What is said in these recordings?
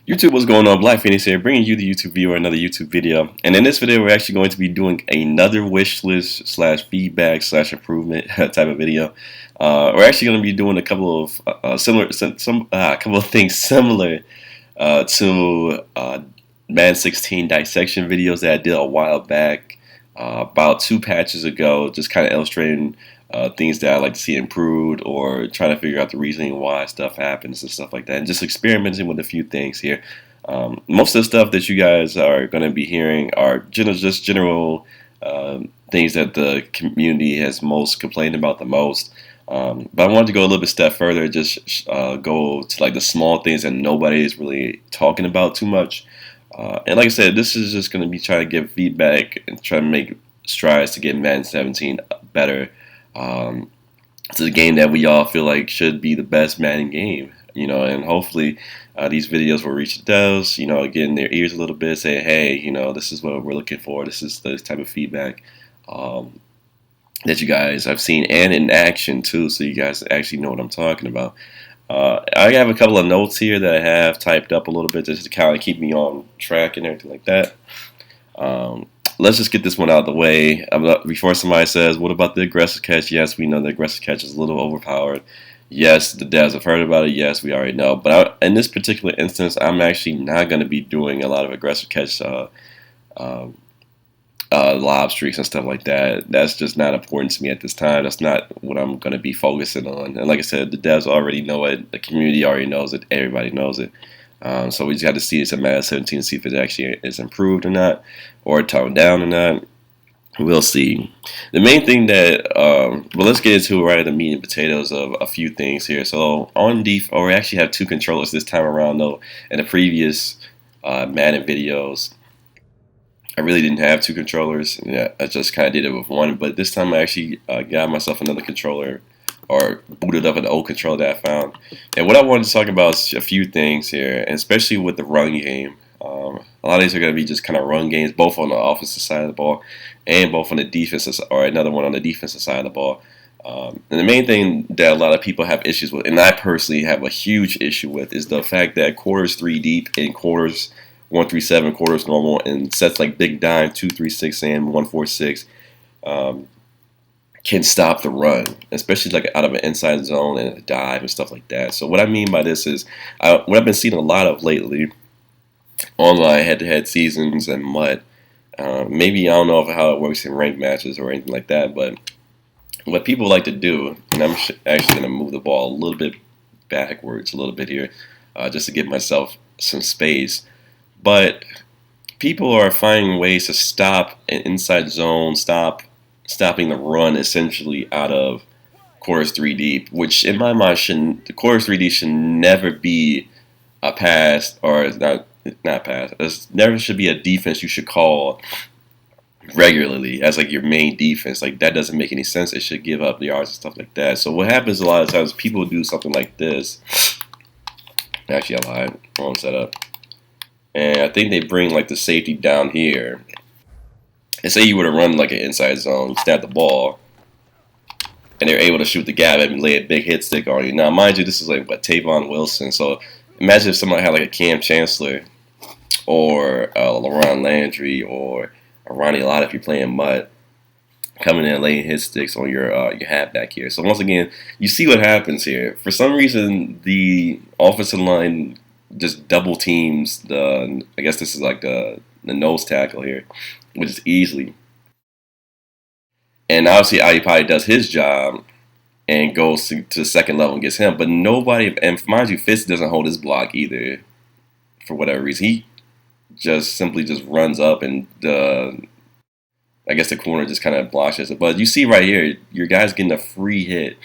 YouTube, what's going on? Black Phoenix here, bringing you the YouTube viewer another YouTube video. And in this video, we're actually going to be doing another wish list slash feedback slash improvement type of video. We're actually going to be doing a couple of couple of things similar to Madden 16 dissection videos that I did a while back, about 2 patches ago, just kind of illustrating things that I like to see improved, or trying to figure out the reasoning why stuff happens and stuff like that, and just experimenting with a few things here. Most of the stuff that you guys are going to be hearing are just general things that the community has most complained about the most. But I wanted to go a little bit step further, just go to like the small things that nobody is really talking about too much. And like I said, this is just going to be trying to give feedback and try to make strides to get Madden 17 better. It's a game that we all feel like should be the best Madden game, and hopefully these videos will reach those, get in their ears a little bit, say, hey, this is what we're looking for. This is the type of feedback that you guys have seen, and in action too, so you guys actually know what I'm talking about. I have a couple of notes here that I have typed up a little bit just to kind of keep me on track and everything like that. Let's just get this one out of the way. Before somebody says, what about the aggressive catch? Yes, we know the aggressive catch is a little overpowered. Yes, the devs have heard about it. Yes, we already know. But in this particular instance, I'm actually not going to be doing a lot of aggressive catch lob streaks and stuff like that. That's just not important to me at this time. That's not what I'm going to be focusing on. And like I said, the devs already know it. The community already knows it. Everybody knows it. So we just got to see this at Madden 17 to see if it actually is improved or not, or toned down or not. We'll see. The main thing that, let's get into right at the meat and potatoes of a few things here. So on we actually have 2 controllers this time around, though. In the previous Madden videos, I really didn't have 2 controllers. Yeah, I just kind of did it with one. But this time I actually got myself another controller, or booted up an old controller that I found. And what I wanted to talk about is a few things here, and especially with the run game. A lot of these are going to be just kind of run games, both on the offensive side of the ball and both on the defensive, or another one on the defensive side of the ball. And the main thing that a lot of people have issues with, and I personally have a huge issue with, is the fact that quarters 3 deep and quarters 1-3-7, quarters normal, and sets like Big Dime 2-3-6 and 1-4-6 can stop the run, especially like out of an inside zone and a dive and stuff like that. So what I mean by this is, what I've been seeing a lot of lately, online head-to-head seasons and MUT. Maybe I don't know how it works in ranked matches or anything like that, but what people like to do, and I'm actually going to move the ball a little bit backwards a little bit here, just to give myself some space. But people are finding ways to stop an inside zone, stopping the run essentially out of quarters 3 deep, which in my mind the quarters 3 deep should never be a pass, or not pass. It never should be a defense you should call regularly as like your main defense. Like, that doesn't make any sense. It should give up the yards and stuff like that. So what happens a lot of times, people do something like this. Actually, I lied. Wrong setup. And I think they bring like the safety down here. And say you were to run like an inside zone, snap the ball, and they're able to shoot the gap and lay a big hit stick on you. Now, mind you, this is like Tavon Wilson. So imagine if somebody had like a Cam Chancellor, or LaRon Landry, or a Ronnie Lott if you're playing MUT, coming in and laying hit sticks on your halfback here. So once again, you see what happens here. For some reason, the offensive line just double teams I guess this is like the nose tackle here, which is easily. And obviously, Iupati does his job and goes to the second level and gets him. But nobody, and mind you, Fitz doesn't hold his block either for whatever reason. He just simply just runs up, and I guess the corner just kind of blocks it. But you see right here, your guy's getting a free hit,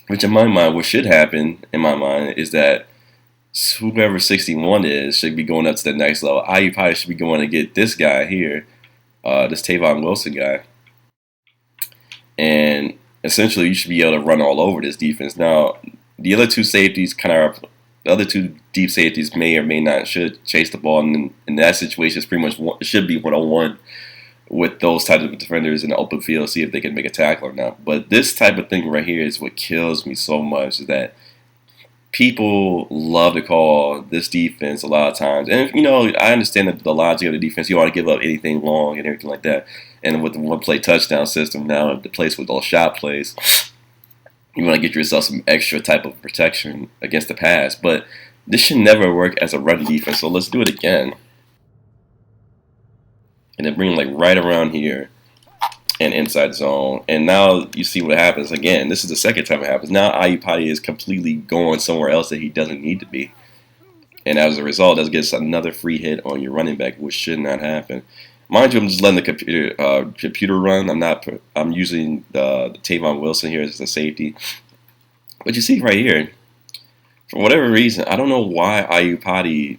which in my mind, what should happen, in my mind, is that whoever 61 is should be going up to the next level. Iupati should be going to get this guy here, this Tavon Wilson guy. And essentially, you should be able to run all over this defense. Now, the other 2 safeties the other 2 deep safeties may or may not should chase the ball, and in that situation, it's pretty much it should be 1-on-1 with those types of defenders in the open field, see if they can make a tackle or not. But this type of thing right here is what kills me so much, is that people love to call this defense a lot of times. And, I understand the logic of the defense. You want to give up anything long and everything like that. And with the one-play touchdown system now, the place with all shot plays, you want to get yourself some extra type of protection against the pass. But this should never work as a run defense. So let's do it again. And then bring like right around here and inside zone. And now you see what happens again. This is the second time it happens. Now Ayupati is completely going somewhere else that he doesn't need to be. And as a result, that gets another free hit on your running back, which should not happen. Mind you, I'm just letting the computer run. I'm using the Tavon Wilson here as a safety. But you see right here, for whatever reason, I don't know why Ayupati.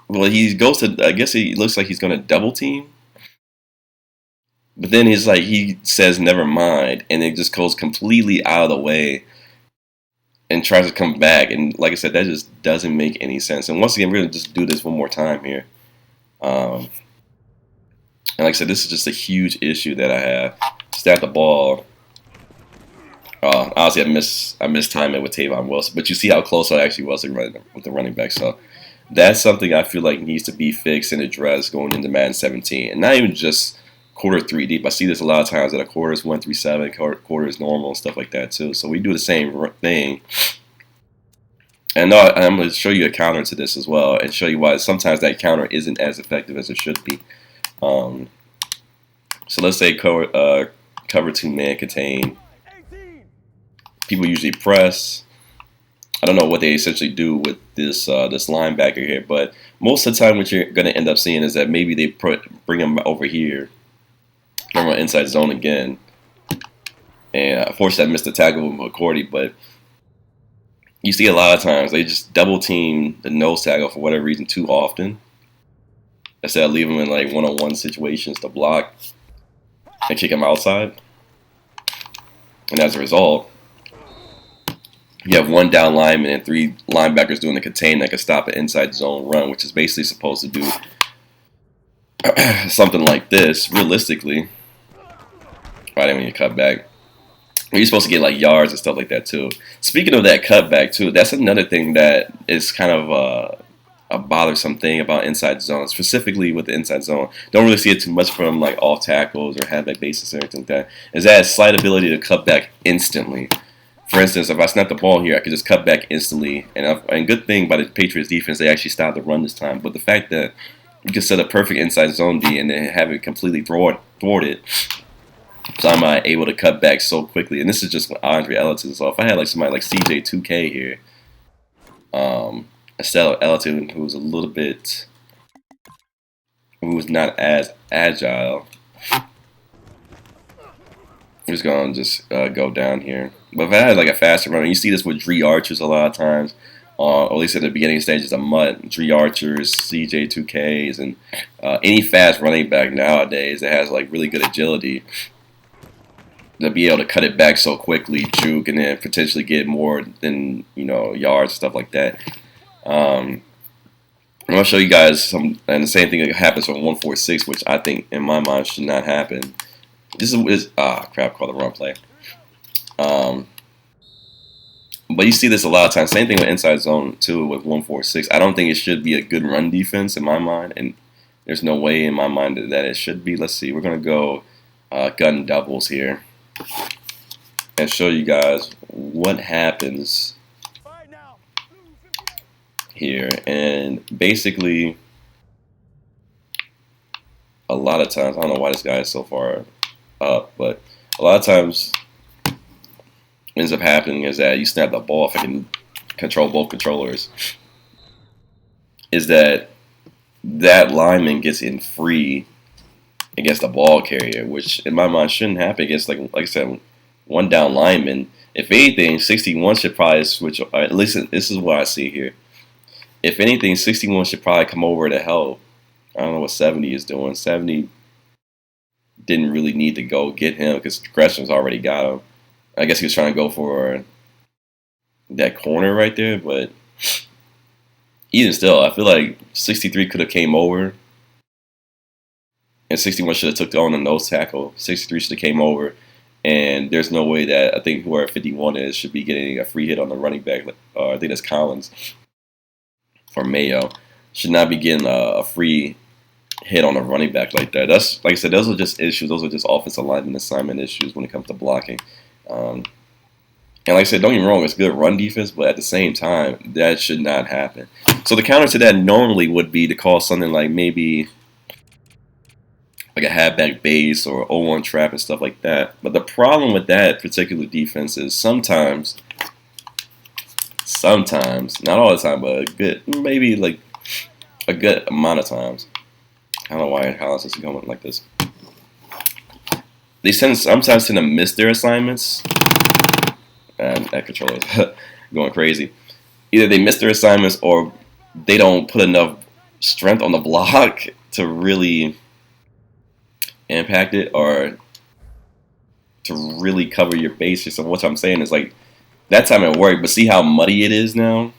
Well, he goes to. I guess he looks like he's going to double team. But then he says never mind, and it just goes completely out of the way and tries to come back. And like I said, that just doesn't make any sense. And once again, we're going to just do this one more time here. And like I said, this is just a huge issue that I have. Snap the ball. Obviously, I missed time it with Tavon Wilson, but you see how close I actually was with the running back. So that's something I feel like needs to be fixed and addressed going into Madden 17, and not even just quarter 3 deep. I see this a lot of times that a quarter is 1-3-7, quarter is normal and stuff like that too. So we do the same thing. And I'm going to show you a counter to this as well and show you why sometimes that counter isn't as effective as it should be. So let's say cover 2-man contain. People usually press. I don't know what they essentially do with this linebacker here, but most of the time what you're going to end up seeing is that maybe they bring him over here. I'm on inside zone again. And unfortunately, I missed the tackle with McCourty, but you see a lot of times they just double team the nose tackle for whatever reason too often. Instead of leaving him in like one-on-one situations to block and kick him outside. And as a result, you have 1 down lineman and 3 linebackers doing the contain that can stop an inside zone run, which is basically supposed to do something like this, realistically. Right, when you cut back. You're supposed to get like yards and stuff like that too. Speaking of that cutback too, that's another thing that is kind of a bothersome thing about inside zone, specifically with the inside zone. Don't really see it too much from like off tackles or halfback bases or anything like that. Is that slight ability to cut back instantly. For instance, if I snap the ball here, I could just cut back instantly. And good thing by the Patriots defense, they actually stopped the run this time. But the fact that you can set a perfect inside zone D and then have it completely thwarted. So I'm able to cut back so quickly. And this is just with Andre Ellington. So if I had like somebody like CJ2K here, instead of Ellington, who's not as agile, I'm just going to go down here. But if I had like a faster runner, you see this with Dree Archers a lot of times, or at least at the beginning stages of MUT, Dree Archers, CJ2Ks, and any fast running back nowadays that has like really good agility, to be able to cut it back so quickly, juke, and then potentially get more than yards, stuff like that. I'm gonna show you guys some, and the same thing happens on 146, which I think in my mind should not happen. This is crap, called the wrong play. But you see this a lot of times. Same thing with inside zone too with 146. I don't think it should be a good run defense in my mind, and there's no way in my mind that it should be. Let's see. We're gonna go gun doubles here and show you guys what happens here. And basically, a lot of times, I don't know why this guy is so far up, but a lot of times what ends up happening is that you snap the ball, if I can control both controllers, is that lineman gets in free against the ball carrier, which in my mind shouldn't happen against, like I said, 1 down lineman. If anything, 61 should probably switch. At least this is what I see here. If anything, 61 should probably come over to help. I don't know what 70 is doing. 70 didn't really need to go get him because Gresham's already got him. I guess he was trying to go for that corner right there, but even still, I feel like 63 could have came over. And 61 should have took on the nose tackle. 63 should have came over And there's no way that I think whoever 51 is should be getting a free hit on the running back. I think that's Collins or Mayo should not be getting a free hit on a running back like that. That's like I said, those are just issues. Those are just offensive lineman assignment issues when it comes to blocking. And like I said, don't get me wrong, it's good run defense, but at the same time, that should not happen. So the counter to that normally would be to call something like maybe like a halfback base or 0-1 trap and stuff like that. But the problem with that particular defense is sometimes, not all the time, but a good, maybe like a good amount of times. I don't know why Collins is going like this. They sometimes tend to miss their assignments. And that controller is going crazy. Either they miss their assignments or they don't put enough strength on the block to really impact it or to really cover your bases. So what I'm saying is like that time it worked, but see how muddy it is now?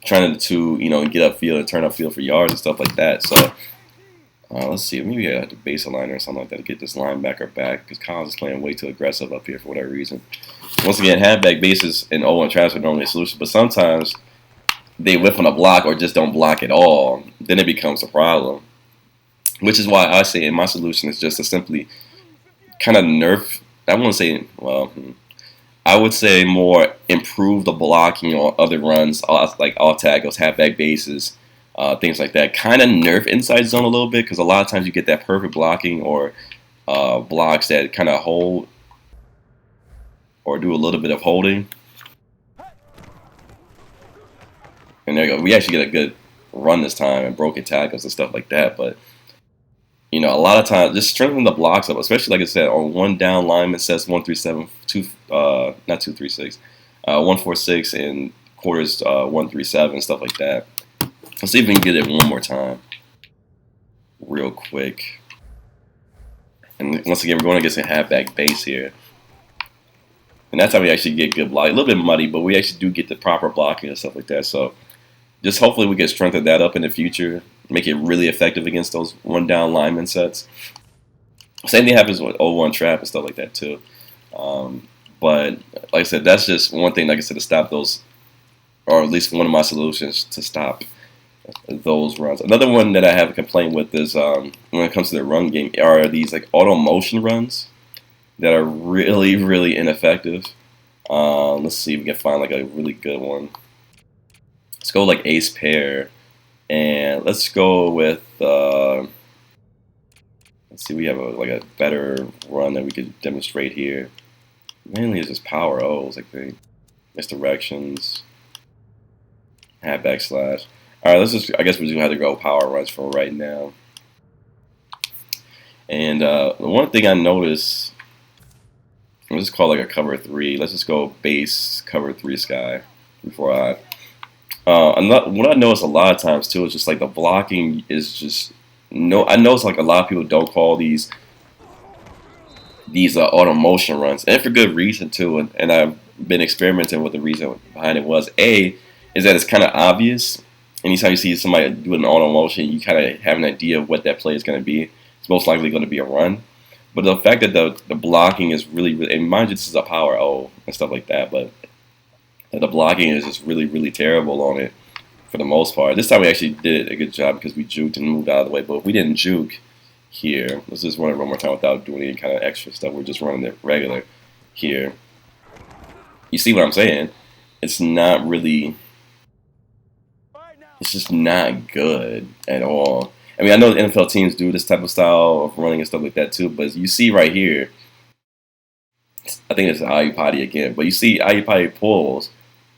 Trying to get upfield and turn upfield for yards and stuff like that. So let's see, maybe I have to base a liner or something like that to get this linebacker back because Collins is playing way too aggressive up here for whatever reason. Once again, halfback bases and 0-1 traps are normally a solution, but sometimes they whiff on a block or just don't block at all. Then it becomes a problem, which is why I say my solution is just to simply kind of nerf. I wouldn't say, well, I would say more improve the blocking on other runs, like off tackles, halfback bases, things like that. Kind of nerf inside zone a little bit because a lot of times you get that perfect blocking or blocks that kind of hold or do a little bit of holding. And there you go. We actually get a good run this time and broken tackles and stuff like that. But, a lot of times just strengthen the blocks up, especially like I said, on one down lineman sets 137, 146 and quarters 137, stuff like that. Let's see if we can get it one more time real quick. And once again, we're going against a halfback base here. And that's how we actually get good block. A little bit muddy, but we actually do get the proper blocking and stuff like that. So just hopefully we can strengthen that up in the future. Make it really effective against those one-down lineman sets. Same thing happens with 0-1 trap and stuff like that too. But like I said, that's just one thing, like I said, to stop those, or at least one of my solutions to stop those runs. Another one that I have a complaint with is when it comes to the run game are these like auto motion runs that are really, really ineffective. Let's see if we can find like a really good one. Let's go like ace pair, and let's go with. Let's see, we have a better run that we could demonstrate here. Mainly it's just power O's, like the misdirections, halfback slash. All right, I guess we just have to go power runs for right now. And the one thing I noticed. Let's just call like a cover 3. Let's just go base cover 3 sky before what I notice a lot of times too is just like the blocking is just I notice like a lot of people don't call these auto motion runs, and for good reason too. And I've been experimenting with the reason behind it is that it's kind of obvious. Anytime you see somebody doing an auto motion, you kind of have an idea of what that play is going to be. It's most likely going to be a run. But the fact that the blocking is really, really, and mind you, this is a power O and stuff like that, but the blocking is just really, really terrible on it for the most part. This time we actually did a good job because we juked and moved out of the way, but if we didn't juke here, let's just run it one more time without doing any kind of extra stuff. We're just running it regular here. You see what I'm saying? It's not really, it's just not good at all. I mean, I know the NFL teams do this type of style of running and stuff like that too, but you see right here, I think it's Ayupati again, but you see Ayupati pulls,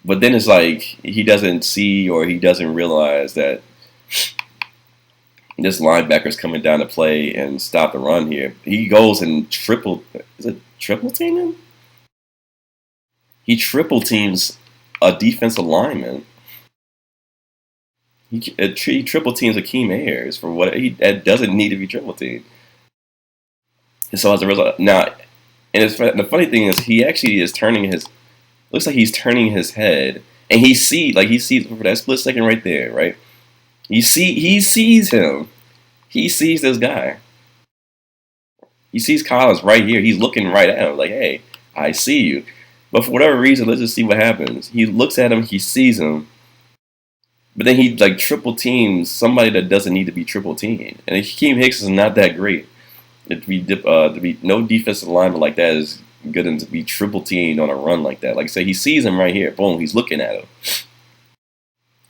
but then it's like he doesn't see or he doesn't realize that this linebacker's coming down to play and stop the run here. He goes and triple teaming? He triple teams a defensive lineman. He triple teams Akeem Ayers for what that doesn't need to be triple teamed. And so as a result, now, and the funny thing is, he actually is turning looks like he's turning his head, and he sees for that split second right there, right? He sees him. He sees this guy. He sees Collins right here. He's looking right at him like, hey, I see you. But for whatever reason, let's just see what happens. He looks at him, he sees him, but then he like triple teams somebody that doesn't need to be triple teamed. And Hakeem Hicks is not that great. To be no defensive lineman like that is good enough to be triple teamed on a run like that. Like I say, he sees him right here. Boom, he's looking at him.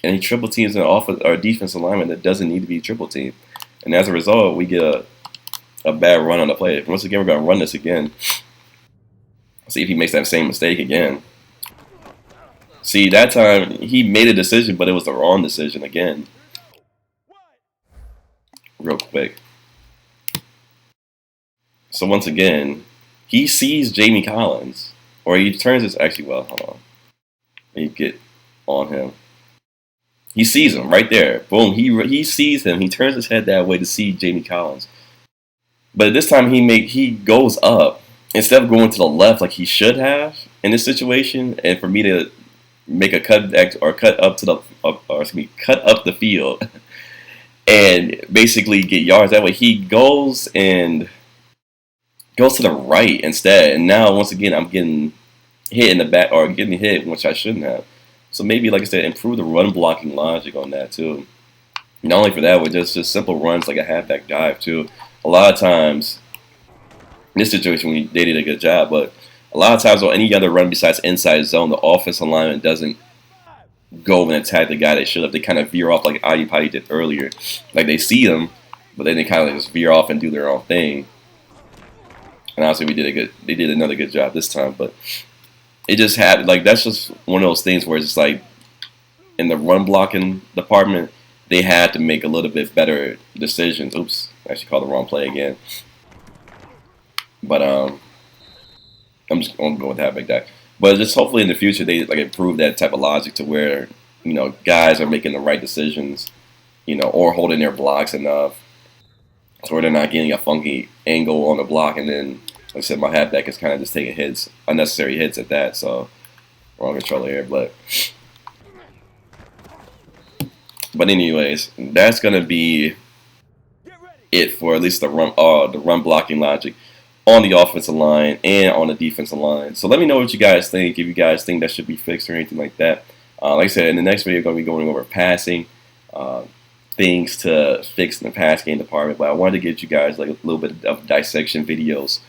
And he triple teams an offense or defensive lineman that doesn't need to be triple teamed. And as a result, we get a bad run on the play. Once again, we're going to run this again. See if he makes that same mistake again. See, that time he made a decision, but it was the wrong decision again. Real quick. So once again, he sees Jamie Collins. Or he turns his, actually, well, hold on. Let me get on him. He sees him right there. Boom. He sees him. He turns his head that way to see Jamie Collins. But this time he goes up instead of going to the left like he should have in this situation. And for me to make a cut up the field and basically get yards that way, he goes to the right instead. And now once again I'm getting hit in the back or getting hit, which I shouldn't have. So maybe, like I said, improve the run blocking logic on that too. Not only for that, but just simple runs like a halfback dive too. A lot of times, in this situation, they did a good job, but a lot of times on any other run besides inside zone, the offensive lineman doesn't go and attack the guy they should have. They kind of veer off like Adi Potty did earlier. Like they see them, but then they kind of just veer off and do their own thing. And honestly, they did another good job this time, but it just had, like, that's just one of those things where it's just like, in the run blocking department, they had to make a little bit better decisions. Oops, I actually called the wrong play again. But I'm just going to go with that like that. But just hopefully in the future they like improve that type of logic to where, you know, guys are making the right decisions, you know, or holding their blocks enough so where they're not getting a funky angle on the block, and then like I said, my halfback is kind of just taking hits, unnecessary hits at that. So wrong controller here, but anyways, that's gonna be it for at least the run blocking logic on the offensive line and on the defensive line. So let me know what you guys think. If you guys think that should be fixed or anything like that. Like I said, in the next video, I'm going to be going over passing, things to fix in the pass game department. But I wanted to get you guys like a little bit of dissection videos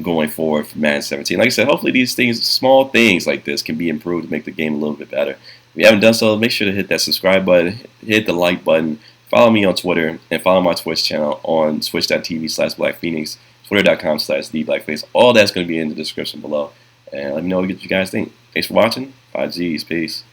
going forward for Madden 17. Like I said, hopefully these things, small things like this, can be improved to make the game a little bit better. If you haven't done so, make sure to hit that subscribe button, hit the like button, follow me on Twitter, and follow my Twitch channel on twitch.tv/BlackPhoenix. Twitter.com/TheBlackface. All that's going to be in the description below. And let me know what you guys think. Thanks for watching. 5Gs. Peace.